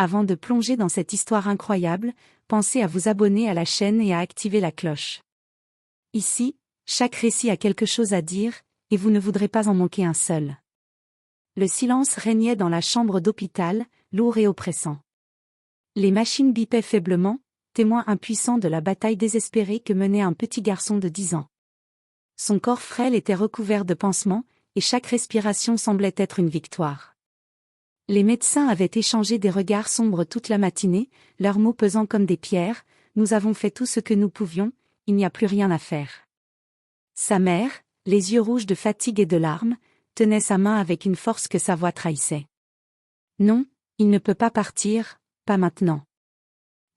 Avant de plonger dans cette histoire incroyable, pensez à vous abonner à la chaîne et à activer la cloche. Ici, chaque récit a quelque chose à dire, et vous ne voudrez pas en manquer un seul. Le silence régnait dans la chambre d'hôpital, lourd et oppressant. Les machines bipaient faiblement, témoins impuissants de la bataille désespérée que menait un petit garçon de 10 ans. Son corps frêle était recouvert de pansements, et chaque respiration semblait être une victoire. Les médecins avaient échangé des regards sombres toute la matinée, leurs mots pesant comme des pierres. « Nous avons fait tout ce que nous pouvions, il n'y a plus rien à faire. » Sa mère, les yeux rouges de fatigue et de larmes, tenait sa main avec une force que sa voix trahissait. « Non, il ne peut pas partir, pas maintenant. »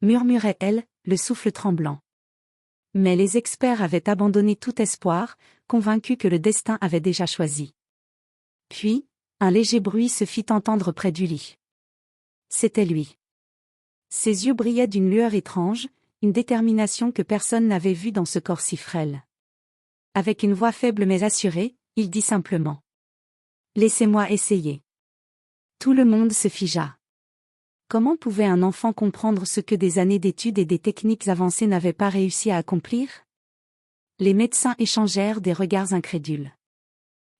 murmurait-elle, le souffle tremblant. Mais les experts avaient abandonné tout espoir, convaincus que le destin avait déjà choisi. Puis, un léger bruit se fit entendre près du lit. C'était lui. Ses yeux brillaient d'une lueur étrange, une détermination que personne n'avait vue dans ce corps si frêle. Avec une voix faible mais assurée, il dit simplement : « Laissez-moi essayer. » Tout le monde se figea. Comment pouvait un enfant comprendre ce que des années d'études et des techniques avancées n'avaient pas réussi à accomplir ? Les médecins échangèrent des regards incrédules.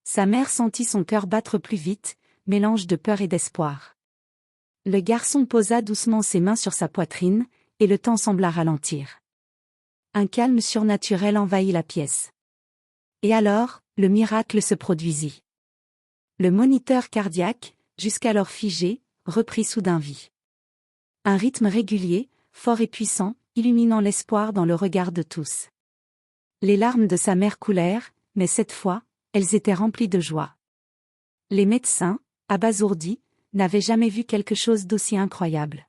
Sa mère sentit son cœur battre plus vite, mélange de peur et d'espoir. Le garçon posa doucement ses mains sur sa poitrine, et le temps sembla ralentir. Un calme surnaturel envahit la pièce. Et alors, le miracle se produisit. Le moniteur cardiaque, jusqu'alors figé, reprit soudain vie. Un rythme régulier, fort et puissant, illuminant l'espoir dans le regard de tous. Les larmes de sa mère coulèrent, mais cette fois, elles étaient remplies de joie. Les médecins, abasourdis, n'avaient jamais vu quelque chose d'aussi incroyable.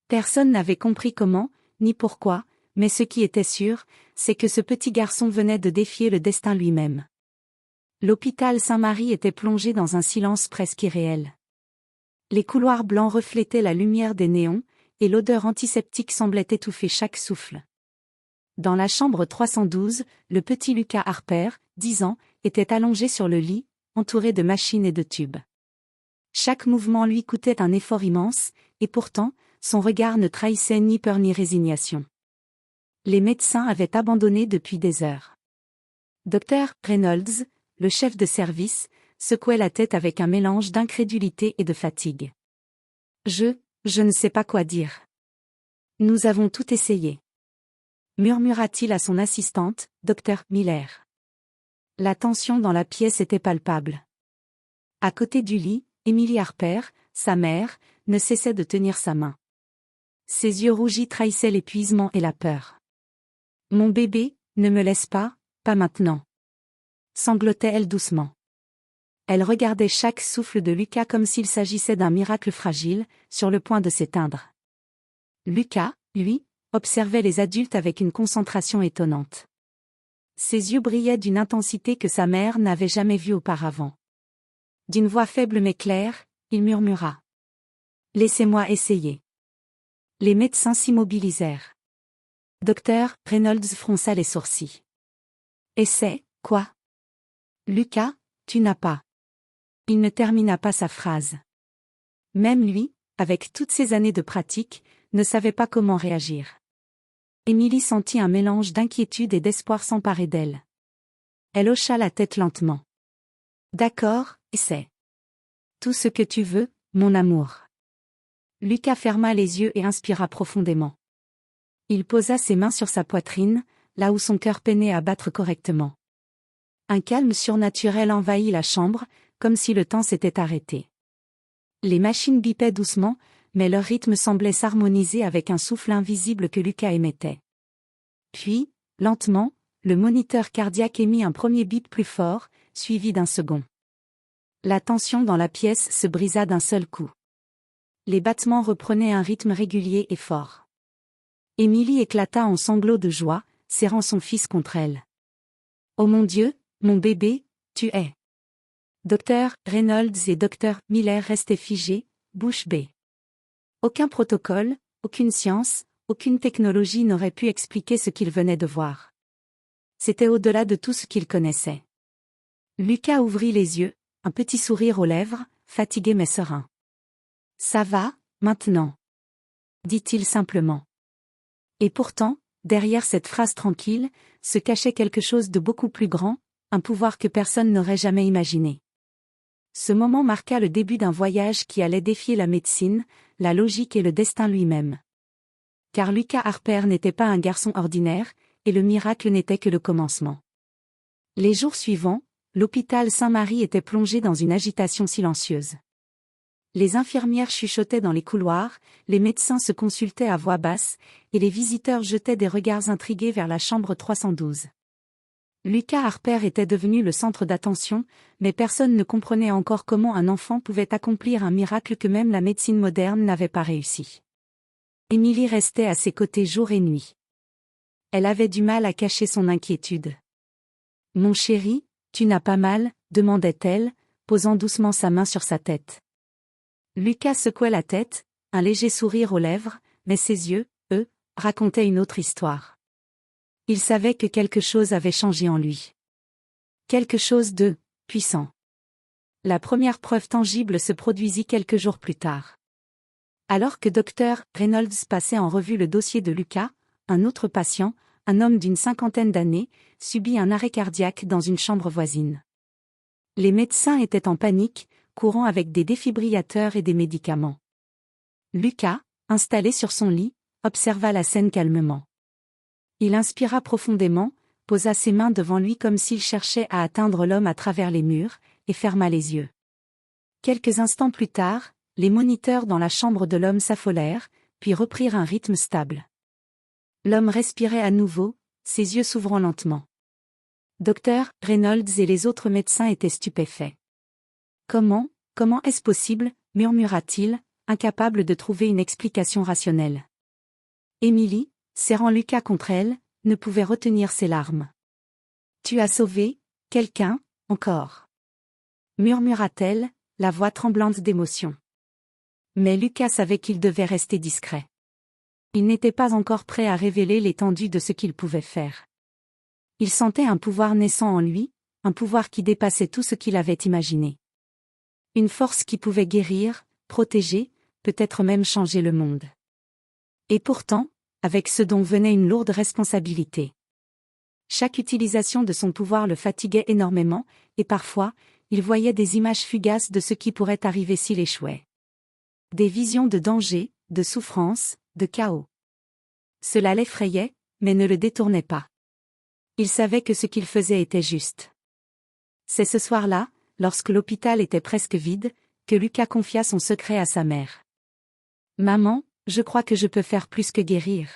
Personne n'avait compris comment, ni pourquoi, mais ce qui était sûr, c'est que ce petit garçon venait de défier le destin lui-même. L'hôpital Saint-Marie était plongé dans un silence presque irréel. Les couloirs blancs reflétaient la lumière des néons, et l'odeur antiseptique semblait étouffer chaque souffle. Dans la chambre 312, le petit Lucas Harper, 10 ans, était allongé sur le lit, entouré de machines et de tubes. Chaque mouvement lui coûtait un effort immense, et pourtant, son regard ne trahissait ni peur ni résignation. Les médecins avaient abandonné depuis des heures. Dr. Reynolds, le chef de service, secouait la tête avec un mélange d'incrédulité et de fatigue. Je ne sais pas quoi dire. Nous avons tout essayé. Murmura-t-il à son assistante, Dr. Miller. La tension dans la pièce était palpable. À côté du lit, Emily Harper, sa mère, ne cessait de tenir sa main. Ses yeux rougis trahissaient l'épuisement et la peur. « Mon bébé, ne me laisse pas maintenant. » sanglotait-elle doucement. Elle regardait chaque souffle de Lucas comme s'il s'agissait d'un miracle fragile, sur le point de s'éteindre. Lucas, lui, observait les adultes avec une concentration étonnante. Ses yeux brillaient d'une intensité que sa mère n'avait jamais vue auparavant. D'une voix faible mais claire, il murmura : « Laissez-moi essayer. » Les médecins s'immobilisèrent. Dr. Reynolds fronça les sourcils. « Essaie, quoi ? Lucas, tu n'as pas. » Il ne termina pas sa phrase. Même lui, avec toutes ces années de pratique, ne savait pas comment réagir. Émilie sentit un mélange d'inquiétude et d'espoir s'emparer d'elle. Elle hocha la tête lentement. « D'accord, essaie. Tout ce que tu veux, mon amour. » Lucas ferma les yeux et inspira profondément. Il posa ses mains sur sa poitrine, là où son cœur peinait à battre correctement. Un calme surnaturel envahit la chambre, comme si le temps s'était arrêté. Les machines bipaient doucement, mais leur rythme semblait s'harmoniser avec un souffle invisible que Lucas émettait. Puis, lentement, le moniteur cardiaque émit un premier bip plus fort, suivi d'un second. La tension dans la pièce se brisa d'un seul coup. Les battements reprenaient un rythme régulier et fort. Émilie éclata en sanglots de joie, serrant son fils contre elle. « Oh mon Dieu, mon bébé, tu es !» Dr. Reynolds et Dr. Miller restaient figés, bouche bée. Aucun protocole, aucune science, aucune technologie n'aurait pu expliquer ce qu'ils venaient de voir. C'était au-delà de tout ce qu'ils connaissaient. Lucas ouvrit les yeux, un petit sourire aux lèvres, fatigué mais serein. « Ça va, Maintenant. Dit-il simplement. Et pourtant, derrière cette phrase tranquille, se cachait quelque chose de beaucoup plus grand, un pouvoir que personne n'aurait jamais imaginé. Ce moment marqua le début d'un voyage qui allait défier la médecine, la logique et le destin lui-même. Car Lucas Harper n'était pas un garçon ordinaire, et le miracle n'était que le commencement. Les jours suivants, l'hôpital Saint-Marie était plongé dans une agitation silencieuse. Les infirmières chuchotaient dans les couloirs, les médecins se consultaient à voix basse, et les visiteurs jetaient des regards intrigués vers la chambre 312. Lucas Harper était devenu le centre d'attention, mais personne ne comprenait encore comment un enfant pouvait accomplir un miracle que même la médecine moderne n'avait pas réussi. Émilie restait à ses côtés jour et nuit. Elle avait du mal à cacher son inquiétude. « Mon chéri, tu n'as pas mal ?» demandait-elle, posant doucement sa main sur sa tête. Lucas secouait la tête, un léger sourire aux lèvres, mais ses yeux, eux, racontaient une autre histoire. Il savait que quelque chose avait changé en lui. Quelque chose de puissant. La première preuve tangible se produisit quelques jours plus tard. Alors que Dr. Reynolds passait en revue le dossier de Lucas, un autre patient, un homme d'une 50aine d'années, subit un arrêt cardiaque dans une chambre voisine. Les médecins étaient en panique, courant avec des défibrillateurs et des médicaments. Lucas, installé sur son lit, observa la scène calmement. Il inspira profondément, posa ses mains devant lui comme s'il cherchait à atteindre l'homme à travers les murs, et ferma les yeux. Quelques instants plus tard, les moniteurs dans la chambre de l'homme s'affolèrent, puis reprirent un rythme stable. L'homme respirait à nouveau, ses yeux s'ouvrant lentement. Dr. Reynolds et les autres médecins étaient stupéfaits. « Comment est-ce possible ?» murmura-t-il, incapable de trouver une explication rationnelle. Émilie, serrant Lucas contre elle, ne pouvait retenir ses larmes. « Tu as sauvé quelqu'un, encore ?» murmura-t-elle, la voix tremblante d'émotion. Mais Lucas savait qu'il devait rester discret. Il n'était pas encore prêt à révéler l'étendue de ce qu'il pouvait faire. Il sentait un pouvoir naissant en lui, un pouvoir qui dépassait tout ce qu'il avait imaginé. Une force qui pouvait guérir, protéger, peut-être même changer le monde. Et pourtant, avec ce don venait une lourde responsabilité. Chaque utilisation de son pouvoir le fatiguait énormément, et parfois, il voyait des images fugaces de ce qui pourrait arriver s'il échouait. Des visions de danger, de souffrance, de chaos. Cela l'effrayait, mais ne le détournait pas. Il savait que ce qu'il faisait était juste. C'est ce soir-là, lorsque l'hôpital était presque vide, que Lucas confia son secret à sa mère. « Maman, je crois que je peux faire plus que guérir. »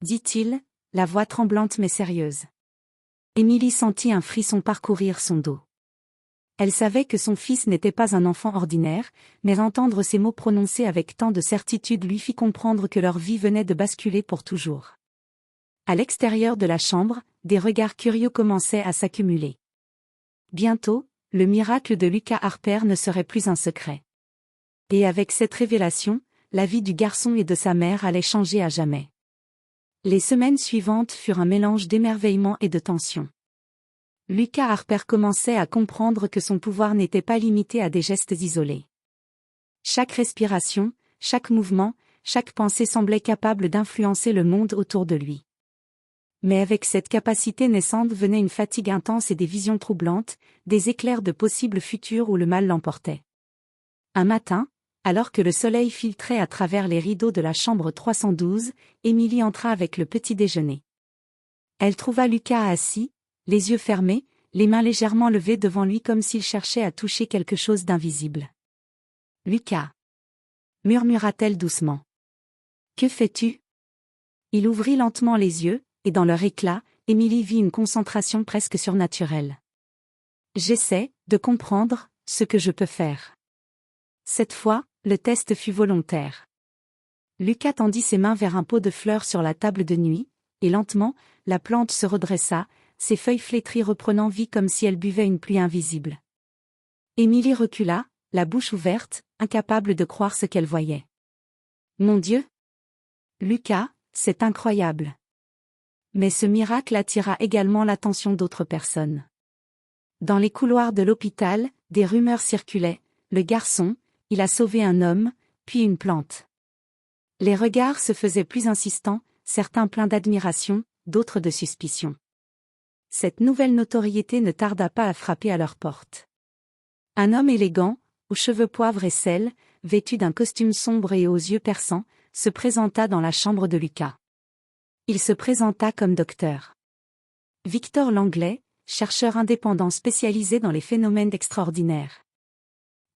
dit-il, la voix tremblante mais sérieuse. Émilie sentit un frisson parcourir son dos. Elle savait que son fils n'était pas un enfant ordinaire, mais entendre ces mots prononcés avec tant de certitude lui fit comprendre que leur vie venait de basculer pour toujours. À l'extérieur de la chambre, des regards curieux commençaient à s'accumuler. Bientôt, le miracle de Lucas Harper ne serait plus un secret. Et avec cette révélation, la vie du garçon et de sa mère allait changer à jamais. Les semaines suivantes furent un mélange d'émerveillement et de tension. Lucas Harper commençait à comprendre que son pouvoir n'était pas limité à des gestes isolés. Chaque respiration, chaque mouvement, chaque pensée semblait capable d'influencer le monde autour de lui. Mais avec cette capacité naissante venait une fatigue intense et des visions troublantes, des éclairs de possibles futurs où le mal l'emportait. Un matin, alors que le soleil filtrait à travers les rideaux de la chambre 312, Émilie entra avec le petit déjeuner. Elle trouva Lucas assis, les yeux fermés, les mains légèrement levées devant lui comme s'il cherchait à toucher quelque chose d'invisible. « Lucas » murmura-t-elle doucement. « Que fais-tu » Il ouvrit lentement les yeux, et dans leur éclat, Émilie vit une concentration presque surnaturelle. « J'essaie de comprendre ce que je peux faire. » Cette fois, le test fut volontaire. Lucas tendit ses mains vers un pot de fleurs sur la table de nuit, et lentement, la plante se redressa, ses feuilles flétries reprenant vie comme si elle buvait une pluie invisible. Émilie recula, la bouche ouverte, incapable de croire ce qu'elle voyait. « Mon Dieu ! Lucas, c'est incroyable !» Mais ce miracle attira également l'attention d'autres personnes. Dans les couloirs de l'hôpital, des rumeurs circulaient. « Le garçon, il a sauvé un homme, puis une plante. Les regards se faisaient plus insistants, certains pleins d'admiration, d'autres de suspicion. Cette nouvelle notoriété ne tarda pas à frapper à leur porte. Un homme élégant, aux cheveux poivre et sel, vêtu d'un costume sombre et aux yeux perçants, se présenta dans la chambre de Lucas. Il se présenta comme docteur Victor Langlais, chercheur indépendant spécialisé dans les phénomènes extraordinaires.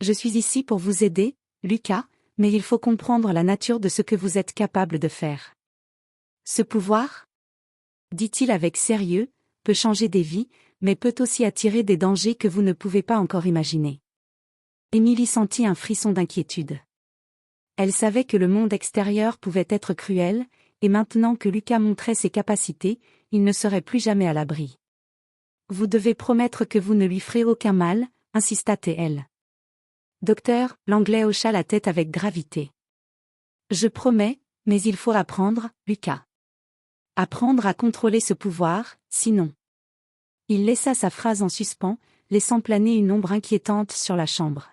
Je suis ici pour vous aider, Lucas, mais il faut comprendre la nature de ce que vous êtes capable de faire. Ce pouvoir, dit-il avec sérieux, peut changer des vies, mais peut aussi attirer des dangers que vous ne pouvez pas encore imaginer. Émilie sentit un frisson d'inquiétude. Elle savait que le monde extérieur pouvait être cruel, et maintenant que Lucas montrait ses capacités, il ne serait plus jamais à l'abri. Vous devez promettre que vous ne lui ferez aucun mal, insista-t-elle. Docteur, Langlais hocha la tête avec gravité. Je promets, mais il faut apprendre, Lucas. Apprendre à contrôler ce pouvoir, sinon. Il laissa sa phrase en suspens, laissant planer une ombre inquiétante sur la chambre.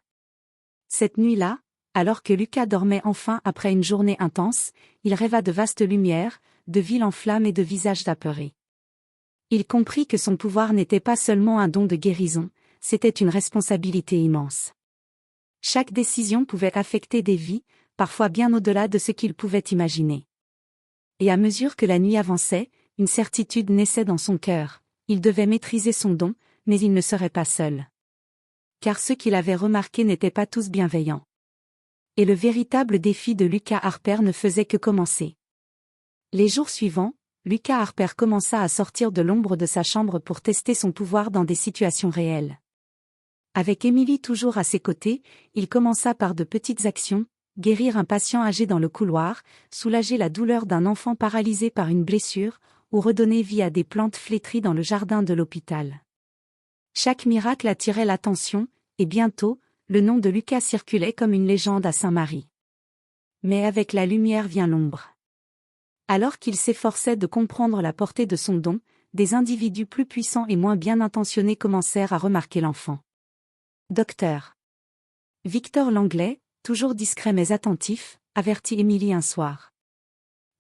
Cette nuit-là, alors que Lucas dormait enfin après une journée intense, il rêva de vastes lumières, de villes en flammes et de visages apeurés. Il comprit que son pouvoir n'était pas seulement un don de guérison, c'était une responsabilité immense. Chaque décision pouvait affecter des vies, parfois bien au-delà de ce qu'il pouvait imaginer. Et à mesure que la nuit avançait, une certitude naissait dans son cœur, il devait maîtriser son don, mais il ne serait pas seul. Car ceux qu'il avait remarqués n'étaient pas tous bienveillants. Et le véritable défi de Lucas Harper ne faisait que commencer. Les jours suivants, Lucas Harper commença à sortir de l'ombre de sa chambre pour tester son pouvoir dans des situations réelles. Avec Émilie toujours à ses côtés, il commença par de petites actions, guérir un patient âgé dans le couloir, soulager la douleur d'un enfant paralysé par une blessure, ou redonner vie à des plantes flétries dans le jardin de l'hôpital. Chaque miracle attirait l'attention, et bientôt, le nom de Lucas circulait comme une légende à Saint-Marie. Mais avec la lumière vient l'ombre. Alors qu'il s'efforçait de comprendre la portée de son don, des individus plus puissants et moins bien intentionnés commencèrent à remarquer l'enfant. Docteur Victor Langlais, toujours discret mais attentif, avertit Émilie un soir.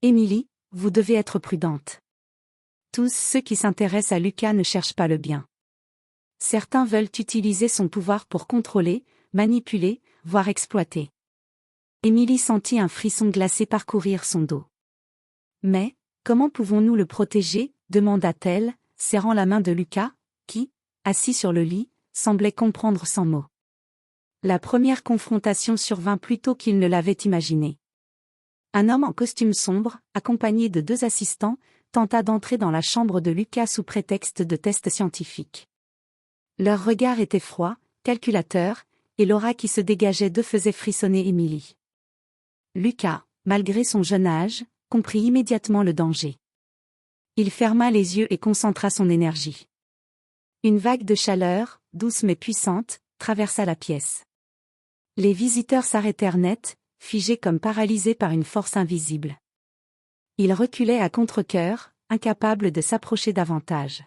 Émilie, vous devez être prudente. Tous ceux qui s'intéressent à Lucas ne cherchent pas le bien. Certains veulent utiliser son pouvoir pour contrôler, manipuler, voire exploiter. Émilie sentit un frisson glacé parcourir son dos. Mais, comment pouvons-nous le protéger, demanda-t-elle, serrant la main de Lucas, qui, assis sur le lit, semblait comprendre sans mots. La première confrontation survint plus tôt qu'il ne l'avait imaginé. Un homme en costume sombre, accompagné de 2 assistants, tenta d'entrer dans la chambre de Lucas sous prétexte de tests scientifiques. Leur regard était froid, calculateur, et l'aura qui se dégageait d'eux faisait frissonner Émilie. Lucas, malgré son jeune âge, comprit immédiatement le danger. Il ferma les yeux et concentra son énergie. Une vague de chaleur, douce mais puissante, traversa la pièce. Les visiteurs s'arrêtèrent net, figés comme paralysés par une force invisible. Ils reculaient à contre-cœur, incapables de s'approcher davantage.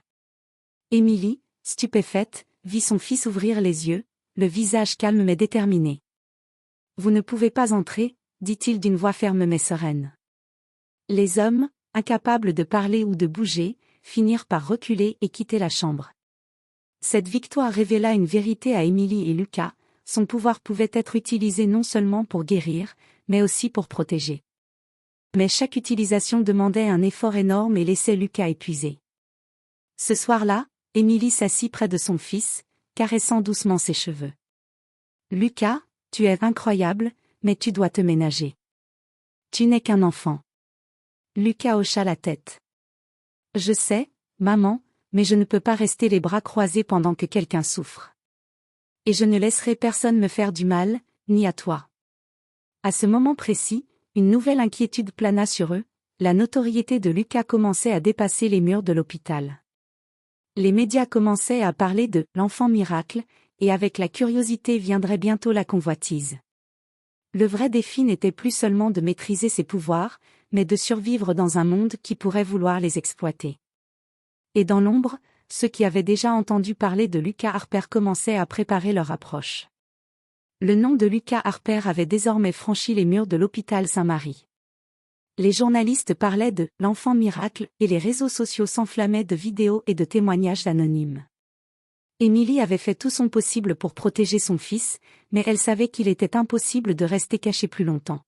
Émilie, stupéfaite, vit son fils ouvrir les yeux, le visage calme mais déterminé. « Vous ne pouvez pas entrer », dit-il d'une voix ferme mais sereine. Les hommes, incapables de parler ou de bouger, finirent par reculer et quitter la chambre. Cette victoire révéla une vérité à Émilie et Lucas, son pouvoir pouvait être utilisé non seulement pour guérir, mais aussi pour protéger. Mais chaque utilisation demandait un effort énorme et laissait Lucas épuisé. Ce soir-là, Émilie s'assit près de son fils, caressant doucement ses cheveux. « Lucas, tu es incroyable, mais tu dois te ménager. Tu n'es qu'un enfant. » Lucas hocha la tête. « Je sais, maman, mais je ne peux pas rester les bras croisés pendant que quelqu'un souffre. Et je ne laisserai personne me faire du mal, ni à toi. » À ce moment précis, une nouvelle inquiétude plana sur eux, la notoriété de Lucas commençait à dépasser les murs de l'hôpital. Les médias commençaient à parler de « l'enfant miracle », et avec la curiosité viendrait bientôt la convoitise. Le vrai défi n'était plus seulement de maîtriser ses pouvoirs, mais de survivre dans un monde qui pourrait vouloir les exploiter. Et dans l'ombre, ceux qui avaient déjà entendu parler de Lucas Harper commençaient à préparer leur approche. Le nom de Lucas Harper avait désormais franchi les murs de l'hôpital Saint-Marie. Les journalistes parlaient de « l'enfant miracle » et les réseaux sociaux s'enflammaient de vidéos et de témoignages anonymes. Émilie avait fait tout son possible pour protéger son fils, mais elle savait qu'il était impossible de rester caché plus longtemps.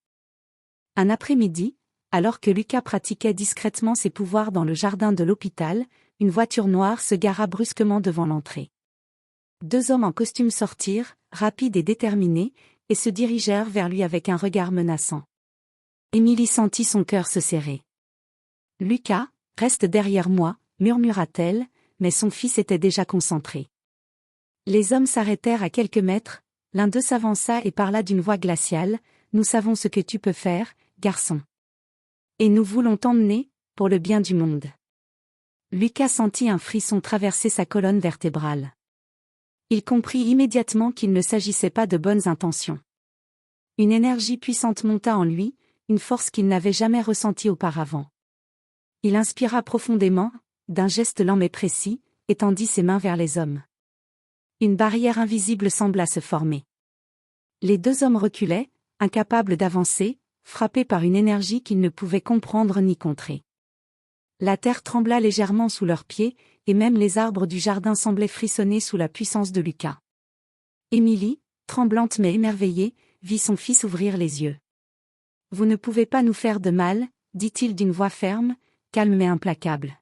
Un après-midi, alors que Lucas pratiquait discrètement ses pouvoirs dans le jardin de l'hôpital, une voiture noire se gara brusquement devant l'entrée. 2 hommes en costume sortirent, rapides et déterminés, et se dirigèrent vers lui avec un regard menaçant. Émilie sentit son cœur se serrer. « Lucas, reste derrière moi », murmura-t-elle, mais son fils était déjà concentré. Les hommes s'arrêtèrent à quelques mètres, l'un d'eux s'avança et parla d'une voix glaciale, « Nous savons ce que tu peux faire, garçon. Et nous voulons t'emmener, pour le bien du monde. » Lucas sentit un frisson traverser sa colonne vertébrale. Il comprit immédiatement qu'il ne s'agissait pas de bonnes intentions. Une énergie puissante monta en lui, une force qu'il n'avait jamais ressentie auparavant. Il inspira profondément, d'un geste lent mais précis, et tendit ses mains vers les hommes. Une barrière invisible sembla se former. Les 2 hommes reculaient, incapables d'avancer, frappés par une énergie qu'ils ne pouvaient comprendre ni contrer. La terre trembla légèrement sous leurs pieds, et même les arbres du jardin semblaient frissonner sous la puissance de Lucas. Émilie, tremblante mais émerveillée, vit son fils ouvrir les yeux. « Vous ne pouvez pas nous faire de mal », dit-il d'une voix ferme, calme mais implacable.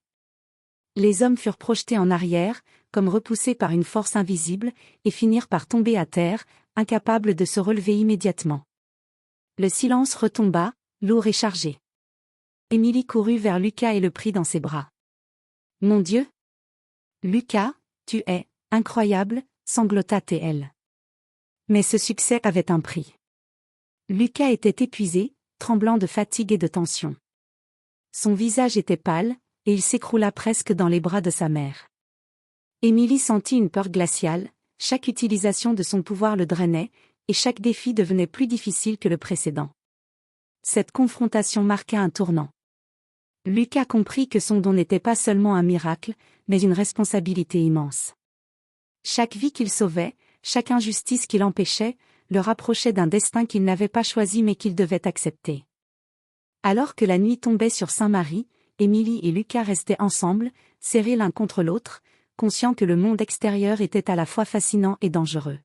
Les hommes furent projetés en arrière, comme repoussés par une force invisible, et finirent par tomber à terre, incapables de se relever immédiatement. Le silence retomba, lourd et chargé. Émilie courut vers Lucas et le prit dans ses bras. « Mon Dieu ! Lucas, tu es incroyable », sanglota-t-elle. Mais ce succès avait un prix. Lucas était épuisé, tremblant de fatigue et de tension. Son visage était pâle, et il s'écroula presque dans les bras de sa mère. Émilie sentit une peur glaciale, chaque utilisation de son pouvoir le drainait, et chaque défi devenait plus difficile que le précédent. Cette confrontation marqua un tournant. Lucas comprit que son don n'était pas seulement un miracle, mais une responsabilité immense. Chaque vie qu'il sauvait, chaque injustice qu'il empêchait, le rapprochait d'un destin qu'il n'avait pas choisi mais qu'il devait accepter. Alors que la nuit tombait sur Saint-Marie, Émilie et Lucas restaient ensemble, serrés l'un contre l'autre, conscients que le monde extérieur était à la fois fascinant et dangereux.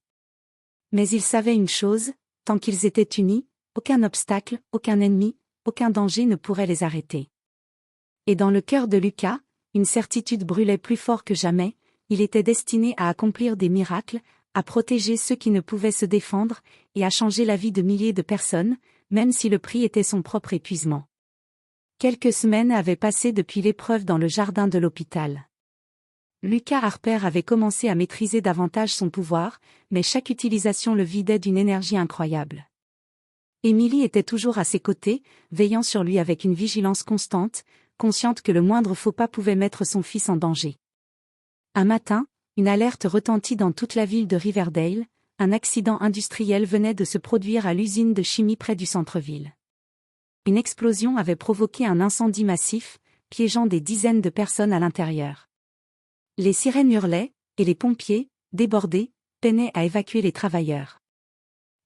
Mais ils savaient une chose, tant qu'ils étaient unis, aucun obstacle, aucun ennemi, aucun danger ne pourrait les arrêter. Et dans le cœur de Lucas, une certitude brûlait plus fort que jamais, il était destiné à accomplir des miracles, à protéger ceux qui ne pouvaient se défendre, et à changer la vie de milliers de personnes, même si le prix était son propre épuisement. Quelques semaines avaient passé depuis l'épreuve dans le jardin de l'hôpital. Lucas Harper avait commencé à maîtriser davantage son pouvoir, mais chaque utilisation le vidait d'une énergie incroyable. Émilie était toujours à ses côtés, veillant sur lui avec une vigilance constante, consciente que le moindre faux pas pouvait mettre son fils en danger. Un matin, une alerte retentit dans toute la ville de Riverdale, un accident industriel venait de se produire à l'usine de chimie près du centre-ville. Une explosion avait provoqué un incendie massif, piégeant des dizaines de personnes à l'intérieur. Les sirènes hurlaient, et les pompiers, débordés, peinaient à évacuer les travailleurs.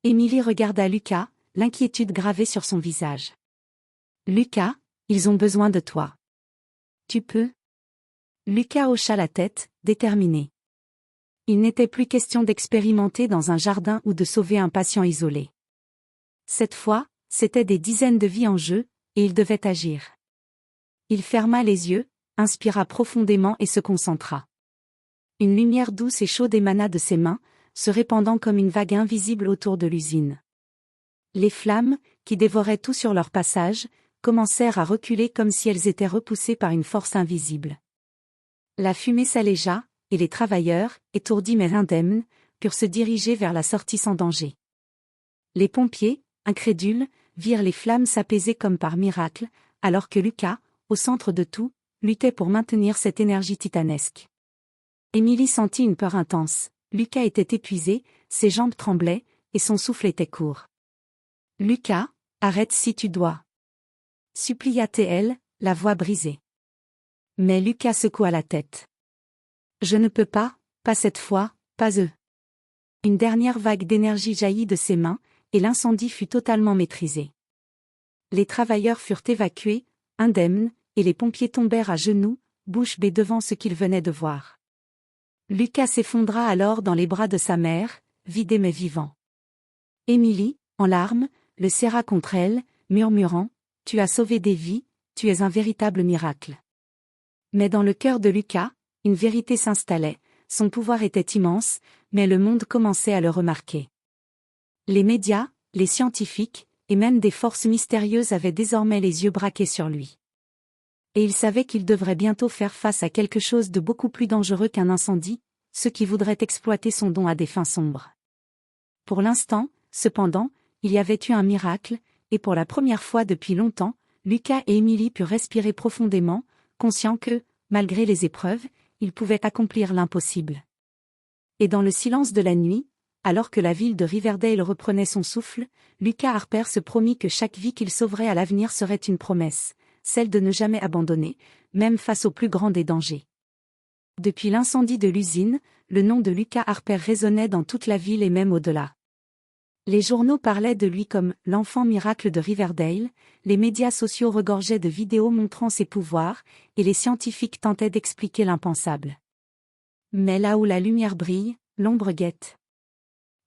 Émilie regarda Lucas, l'inquiétude gravée sur son visage. « Lucas, ils ont besoin de toi. Tu peux ?» Lucas hocha la tête, déterminé. Il n'était plus question d'expérimenter dans un jardin ou de sauver un patient isolé. Cette fois, c'étaient des dizaines de vies en jeu, et il devait agir. Il ferma les yeux, inspira profondément et se concentra. Une lumière douce et chaude émana de ses mains, se répandant comme une vague invisible autour de l'usine. Les flammes, qui dévoraient tout sur leur passage, commencèrent à reculer comme si elles étaient repoussées par une force invisible. La fumée s'allégea, et les travailleurs, étourdis mais indemnes, purent se diriger vers la sortie sans danger. Les pompiers, incrédules, virent les flammes s'apaiser comme par miracle, alors que Lucas, au centre de tout, luttait pour maintenir cette énergie titanesque. Émilie sentit une peur intense. Lucas était épuisé, ses jambes tremblaient, et son souffle était court. « Lucas, arrête si tu dois. » supplia-t-elle, la voix brisée. Mais Lucas secoua la tête. « Je ne peux pas cette fois, pas eux. » Une dernière vague d'énergie jaillit de ses mains, et l'incendie fut totalement maîtrisé. Les travailleurs furent évacués, indemnes, et les pompiers tombèrent à genoux, bouche bée devant ce qu'ils venaient de voir. Lucas s'effondra alors dans les bras de sa mère, vidé mais vivant. Émilie, en larmes, le serra contre elle, murmurant « Tu as sauvé des vies, tu es un véritable miracle. » Mais dans le cœur de Lucas, une vérité s'installait, son pouvoir était immense, mais le monde commençait à le remarquer. Les médias, les scientifiques, et même des forces mystérieuses avaient désormais les yeux braqués sur lui. Et il savait qu'il devrait bientôt faire face à quelque chose de beaucoup plus dangereux qu'un incendie, ceux qui voudraient exploiter son don à des fins sombres. Pour l'instant, cependant, il y avait eu un miracle, et pour la première fois depuis longtemps, Lucas et Émilie purent respirer profondément, conscients que, malgré les épreuves, ils pouvaient accomplir l'impossible. Et dans le silence de la nuit, alors que la ville de Riverdale reprenait son souffle, Lucas Harper se promit que chaque vie qu'il sauverait à l'avenir serait une promesse, celle de ne jamais abandonner, même face au plus grand des dangers. Depuis l'incendie de l'usine, le nom de Lucas Harper résonnait dans toute la ville et même au-delà. Les journaux parlaient de lui comme « l'enfant miracle de Riverdale », les médias sociaux regorgeaient de vidéos montrant ses pouvoirs, et les scientifiques tentaient d'expliquer l'impensable. Mais là où la lumière brille, l'ombre guette.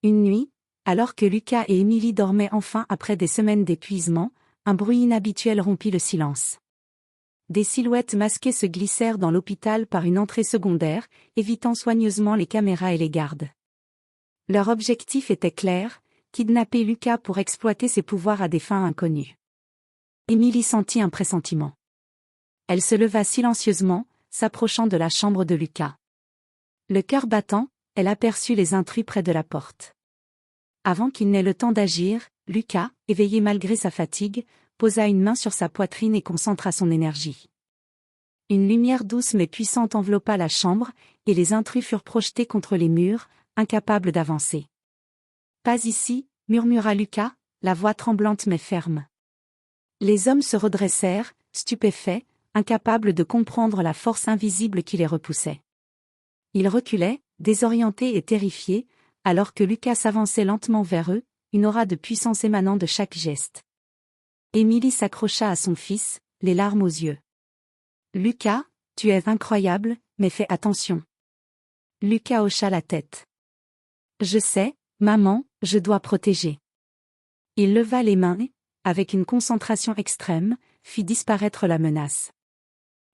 Une nuit, alors que Lucas et Émilie dormaient enfin après des semaines d'épuisement, un bruit inhabituel rompit le silence. Des silhouettes masquées se glissèrent dans l'hôpital par une entrée secondaire, évitant soigneusement les caméras et les gardes. Leur objectif était clair, kidnapper Lucas pour exploiter ses pouvoirs à des fins inconnues. Émilie sentit un pressentiment. Elle se leva silencieusement, s'approchant de la chambre de Lucas. Le cœur battant, elle aperçut les intrus près de la porte. Avant qu'il n'ait le temps d'agir, Lucas, éveillé malgré sa fatigue, posa une main sur sa poitrine et concentra son énergie. Une lumière douce mais puissante enveloppa la chambre, et les intrus furent projetés contre les murs, incapables d'avancer. « Pas ici », murmura Lucas, la voix tremblante mais ferme. Les hommes se redressèrent, stupéfaits, incapables de comprendre la force invisible qui les repoussait. Ils reculaient, désorientés et terrifiés, alors que Lucas s'avançait lentement vers eux, une aura de puissance émanant de chaque geste. Émilie s'accrocha à son fils, les larmes aux yeux. « Lucas, tu es incroyable, mais fais attention. » Lucas hocha la tête. « Je sais, maman, je dois protéger. » Il leva les mains et, avec une concentration extrême, fit disparaître la menace.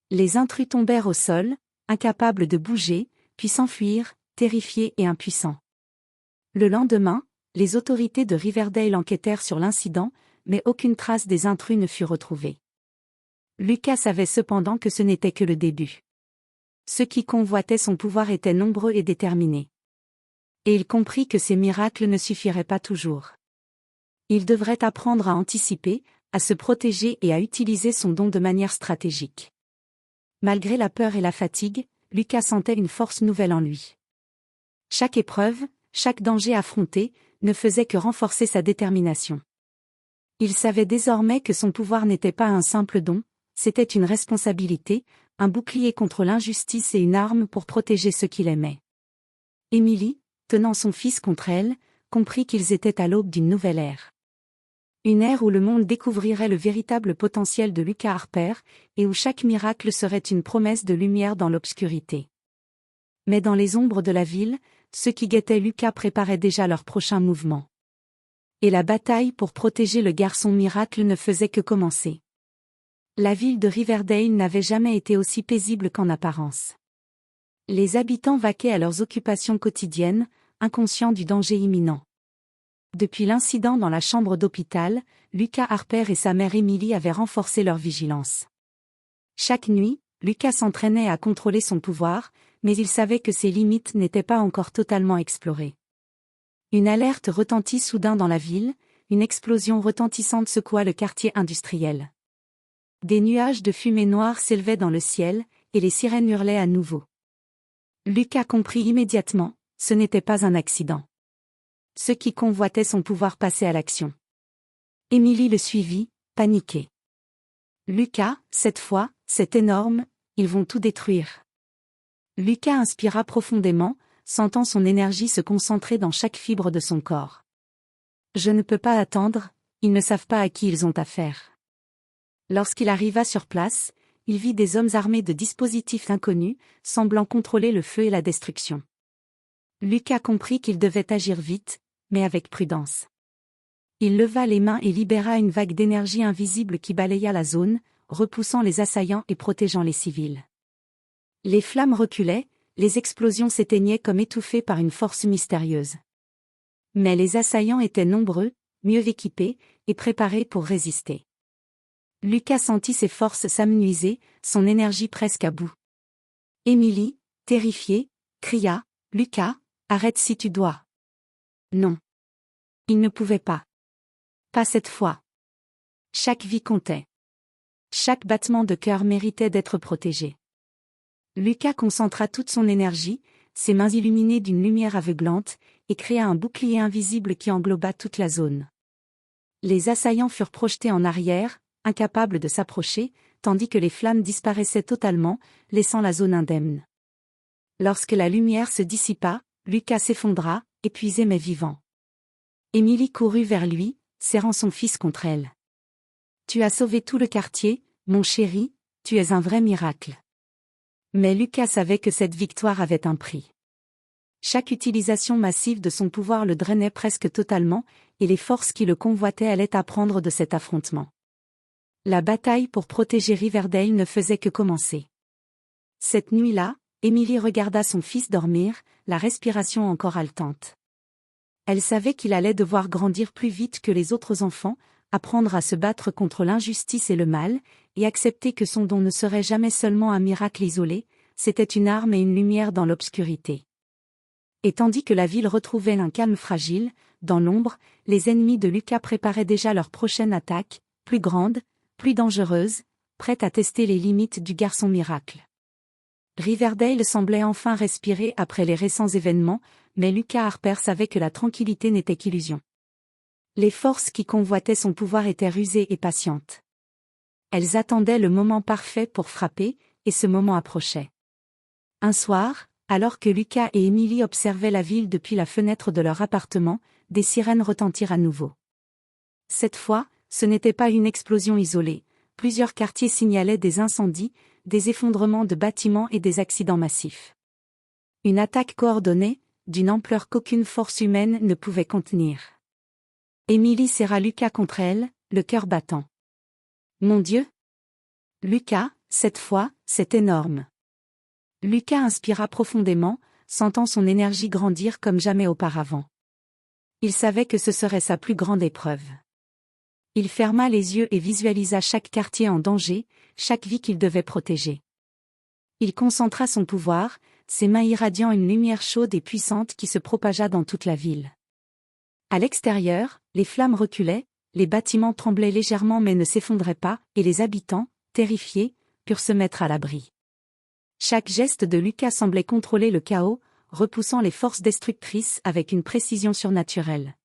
Les intrus tombèrent au sol, incapables de bouger, puis s'enfuirent, terrifiés et impuissants. Le lendemain, les autorités de Riverdale enquêtèrent sur l'incident, mais aucune trace des intrus ne fut retrouvée. Lucas savait cependant que ce n'était que le début. Ceux qui convoitaient son pouvoir étaient nombreux et déterminés. Et il comprit que ces miracles ne suffiraient pas toujours. Il devrait apprendre à anticiper, à se protéger et à utiliser son don de manière stratégique. Malgré la peur et la fatigue, Lucas sentait une force nouvelle en lui. Chaque épreuve, chaque danger affronté, ne faisait que renforcer sa détermination. Il savait désormais que son pouvoir n'était pas un simple don, c'était une responsabilité, un bouclier contre l'injustice et une arme pour protéger ceux qu'il aimait. Émilie, tenant son fils contre elle, comprit qu'ils étaient à l'aube d'une nouvelle ère. Une ère où le monde découvrirait le véritable potentiel de Lucas Harper, et où chaque miracle serait une promesse de lumière dans l'obscurité. Mais dans les ombres de la ville, ceux qui guettaient Lucas préparaient déjà leur prochain mouvement. Et la bataille pour protéger le garçon miracle ne faisait que commencer. La ville de Riverdale n'avait jamais été aussi paisible qu'en apparence. Les habitants vaquaient à leurs occupations quotidiennes, inconscients du danger imminent. Depuis l'incident dans la chambre d'hôpital, Lucas Harper et sa mère Émilie avaient renforcé leur vigilance. Chaque nuit, Lucas s'entraînait à contrôler son pouvoir, mais il savait que ses limites n'étaient pas encore totalement explorées. Une alerte retentit soudain dans la ville, une explosion retentissante secoua le quartier industriel. Des nuages de fumée noire s'élevaient dans le ciel, et les sirènes hurlaient à nouveau. Lucas comprit immédiatement, ce n'était pas un accident. Ceux qui convoitaient son pouvoir passaient à l'action. Émilie le suivit, paniquée. Lucas, cette fois, c'est énorme, ils vont tout détruire. Lucas inspira profondément, sentant son énergie se concentrer dans chaque fibre de son corps. Je ne peux pas attendre, ils ne savent pas à qui ils ont affaire. Lorsqu'il arriva sur place, il vit des hommes armés de dispositifs inconnus, semblant contrôler le feu et la destruction. Lucas comprit qu'il devait agir vite, mais avec prudence. Il leva les mains et libéra une vague d'énergie invisible qui balaya la zone, repoussant les assaillants et protégeant les civils. Les flammes reculaient, les explosions s'éteignaient comme étouffées par une force mystérieuse. Mais les assaillants étaient nombreux, mieux équipés, et préparés pour résister. Lucas sentit ses forces s'amenuiser, son énergie presque à bout. Émilie, terrifiée, cria « Lucas, arrête si tu dois !» Non. Il ne pouvait pas. Pas cette fois. Chaque vie comptait. Chaque battement de cœur méritait d'être protégé. Lucas concentra toute son énergie, ses mains illuminées d'une lumière aveuglante, et créa un bouclier invisible qui engloba toute la zone. Les assaillants furent projetés en arrière, incapables de s'approcher, tandis que les flammes disparaissaient totalement, laissant la zone indemne. Lorsque la lumière se dissipa, Lucas s'effondra, épuisé mais vivant. Émilie courut vers lui, serrant son fils contre elle. « Tu as sauvé tout le quartier, mon chéri, tu es un vrai miracle. » Mais Lucas savait que cette victoire avait un prix. Chaque utilisation massive de son pouvoir le drainait presque totalement, et les forces qui le convoitaient allaient apprendre de cet affrontement. La bataille pour protéger Riverdale ne faisait que commencer. Cette nuit-là, Émilie regarda son fils dormir, la respiration encore haletante. Elle savait qu'il allait devoir grandir plus vite que les autres enfants, apprendre à se battre contre l'injustice et le mal, et accepter que son don ne serait jamais seulement un miracle isolé, c'était une arme et une lumière dans l'obscurité. Et tandis que la ville retrouvait un calme fragile, dans l'ombre, les ennemis de Lucas préparaient déjà leur prochaine attaque, plus grande, plus dangereuse, prête à tester les limites du garçon miracle. Riverdale semblait enfin respirer après les récents événements, mais Lucas Harper savait que la tranquillité n'était qu'illusion. Les forces qui convoitaient son pouvoir étaient rusées et patientes. Elles attendaient le moment parfait pour frapper, et ce moment approchait. Un soir, alors que Lucas et Émilie observaient la ville depuis la fenêtre de leur appartement, des sirènes retentirent à nouveau. Cette fois, ce n'était pas une explosion isolée, plusieurs quartiers signalaient des incendies, des effondrements de bâtiments et des accidents massifs. Une attaque coordonnée, d'une ampleur qu'aucune force humaine ne pouvait contenir. Émilie serra Lucas contre elle, le cœur battant. « Mon Dieu ! Lucas, cette fois, c'est énorme. » Lucas inspira profondément, sentant son énergie grandir comme jamais auparavant. Il savait que ce serait sa plus grande épreuve. Il ferma les yeux et visualisa chaque quartier en danger, chaque vie qu'il devait protéger. Il concentra son pouvoir, ses mains irradiant une lumière chaude et puissante qui se propagea dans toute la ville. À l'extérieur, les flammes reculaient, les bâtiments tremblaient légèrement mais ne s'effondraient pas, et les habitants, terrifiés, purent se mettre à l'abri. Chaque geste de Lucas semblait contrôler le chaos, repoussant les forces destructrices avec une précision surnaturelle.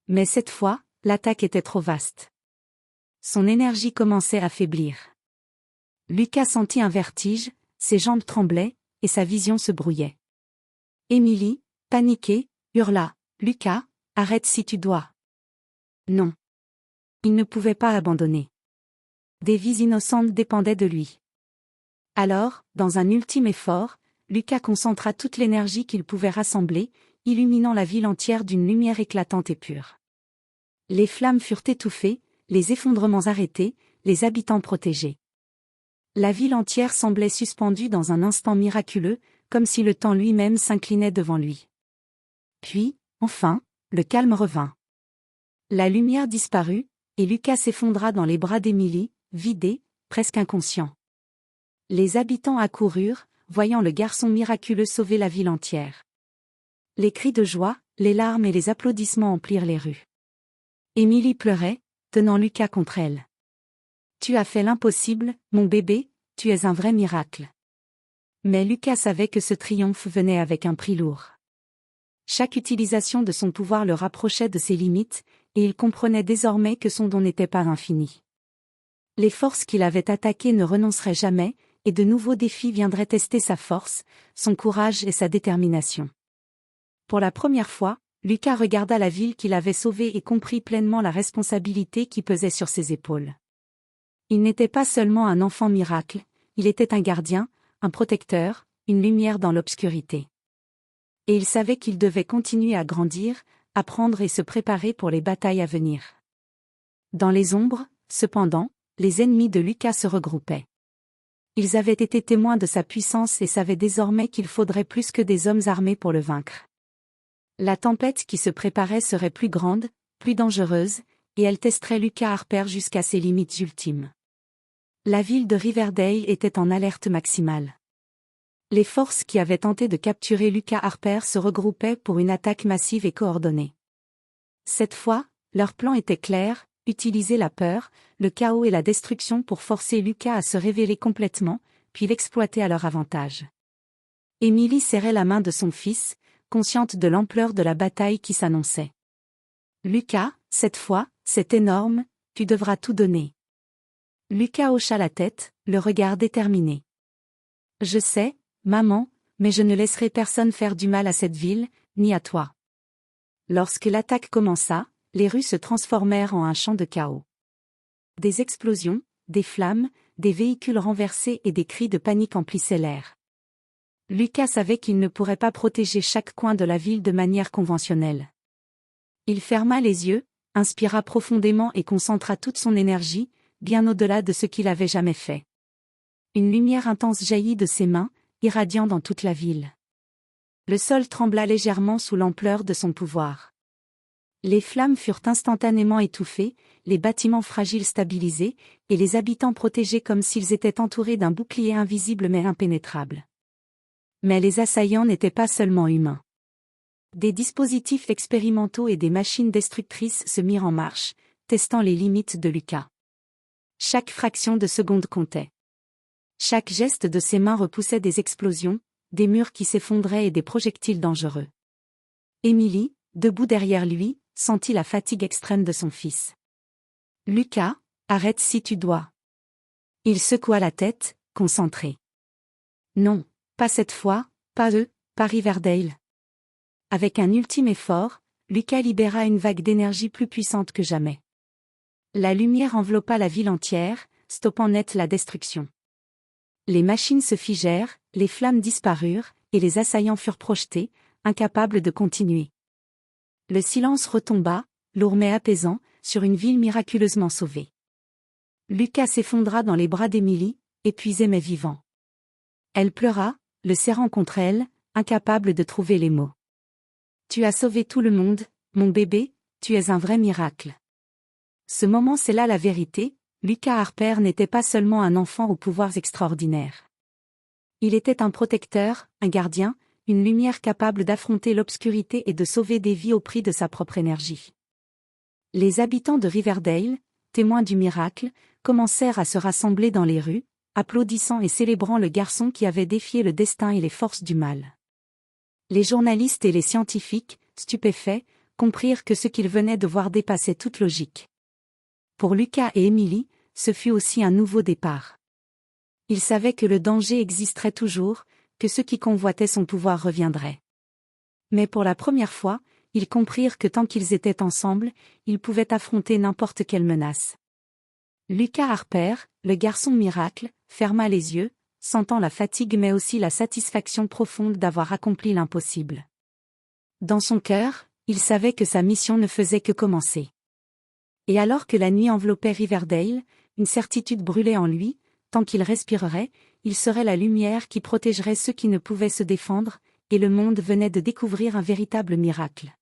Mais cette fois, l'attaque était trop vaste. Son énergie commençait à faiblir. Lucas sentit un vertige, ses jambes tremblaient, et sa vision se brouillait. Émilie, paniquée, hurla « Lucas, arrête si tu dois !» Non. Il ne pouvait pas abandonner. Des vies innocentes dépendaient de lui. Alors, dans un ultime effort, Lucas concentra toute l'énergie qu'il pouvait rassembler, illuminant la ville entière d'une lumière éclatante et pure. Les flammes furent étouffées, les effondrements arrêtés, les habitants protégés. La ville entière semblait suspendue dans un instant miraculeux, comme si le temps lui-même s'inclinait devant lui. Puis, enfin, le calme revint. La lumière disparut, et Lucas s'effondra dans les bras d'Émilie, vidé, presque inconscient. Les habitants accoururent, voyant le garçon miraculeux sauver la ville entière. Les cris de joie, les larmes et les applaudissements emplirent les rues. Émilie pleurait, tenant Lucas contre elle. « Tu as fait l'impossible, mon bébé, tu es un vrai miracle. » Mais Lucas savait que ce triomphe venait avec un prix lourd. Chaque utilisation de son pouvoir le rapprochait de ses limites, et il comprenait désormais que son don n'était pas infini. Les forces qu'il avait attaquées ne renonceraient jamais, et de nouveaux défis viendraient tester sa force, son courage et sa détermination. Pour la première fois, Lucas regarda la ville qu'il avait sauvée et comprit pleinement la responsabilité qui pesait sur ses épaules. Il n'était pas seulement un enfant miracle, il était un gardien, un protecteur, une lumière dans l'obscurité. Et il savait qu'il devait continuer à grandir, apprendre et se préparer pour les batailles à venir. Dans les ombres, cependant, les ennemis de Lucas se regroupaient. Ils avaient été témoins de sa puissance et savaient désormais qu'il faudrait plus que des hommes armés pour le vaincre. La tempête qui se préparait serait plus grande, plus dangereuse, et elle testerait Lucas Harper jusqu'à ses limites ultimes. La ville de Riverdale était en alerte maximale. Les forces qui avaient tenté de capturer Lucas Harper se regroupaient pour une attaque massive et coordonnée. Cette fois, leur plan était clair, utiliser la peur, le chaos et la destruction pour forcer Lucas à se révéler complètement, puis l'exploiter à leur avantage. Emily serrait la main de son fils, consciente de l'ampleur de la bataille qui s'annonçait. « Lucas, cette fois, c'est énorme, tu devras tout donner. » Lucas hocha la tête, le regard déterminé. « Je sais, maman, mais je ne laisserai personne faire du mal à cette ville, ni à toi. » Lorsque l'attaque commença, les rues se transformèrent en un champ de chaos. Des explosions, des flammes, des véhicules renversés et des cris de panique emplissaient l'air. Lucas savait qu'il ne pourrait pas protéger chaque coin de la ville de manière conventionnelle. Il ferma les yeux, inspira profondément et concentra toute son énergie, bien au-delà de ce qu'il avait jamais fait. Une lumière intense jaillit de ses mains, irradiant dans toute la ville. Le sol trembla légèrement sous l'ampleur de son pouvoir. Les flammes furent instantanément étouffées, les bâtiments fragiles stabilisés, et les habitants protégés comme s'ils étaient entourés d'un bouclier invisible mais impénétrable. Mais les assaillants n'étaient pas seulement humains. Des dispositifs expérimentaux et des machines destructrices se mirent en marche, testant les limites de Lucas. Chaque fraction de seconde comptait. Chaque geste de ses mains repoussait des explosions, des murs qui s'effondraient et des projectiles dangereux. Emily, debout derrière lui, sentit la fatigue extrême de son fils. « Lucas, arrête si tu dois. » Il secoua la tête, concentré. « Non, pas cette fois, pas eux, pas Riverdale. » Avec un ultime effort, Lucas libéra une vague d'énergie plus puissante que jamais. La lumière enveloppa la ville entière, stoppant net la destruction. Les machines se figèrent, les flammes disparurent, et les assaillants furent projetés, incapables de continuer. Le silence retomba, lourd mais apaisant, sur une ville miraculeusement sauvée. Lucas s'effondra dans les bras d'Emily, épuisé mais vivant. Elle pleura, le serrant contre elle, incapable de trouver les mots. « Tu as sauvé tout le monde, mon bébé, tu es un vrai miracle. » Ce moment scella la vérité, Lucas Harper n'était pas seulement un enfant aux pouvoirs extraordinaires. Il était un protecteur, un gardien, une lumière capable d'affronter l'obscurité et de sauver des vies au prix de sa propre énergie. Les habitants de Riverdale, témoins du miracle, commencèrent à se rassembler dans les rues, applaudissant et célébrant le garçon qui avait défié le destin et les forces du mal. Les journalistes et les scientifiques, stupéfaits, comprirent que ce qu'ils venaient de voir dépassait toute logique. Pour Lucas et Emily, ce fut aussi un nouveau départ. Ils savaient que le danger existerait toujours, que ceux qui convoitaient son pouvoir reviendraient. Mais pour la première fois, ils comprirent que tant qu'ils étaient ensemble, ils pouvaient affronter n'importe quelle menace. Lucas Harper, le garçon miracle, ferma les yeux, sentant la fatigue mais aussi la satisfaction profonde d'avoir accompli l'impossible. Dans son cœur, il savait que sa mission ne faisait que commencer. Et alors que la nuit enveloppait Riverdale, une certitude brûlait en lui, tant qu'il respirerait, il serait la lumière qui protégerait ceux qui ne pouvaient se défendre, et le monde venait de découvrir un véritable miracle.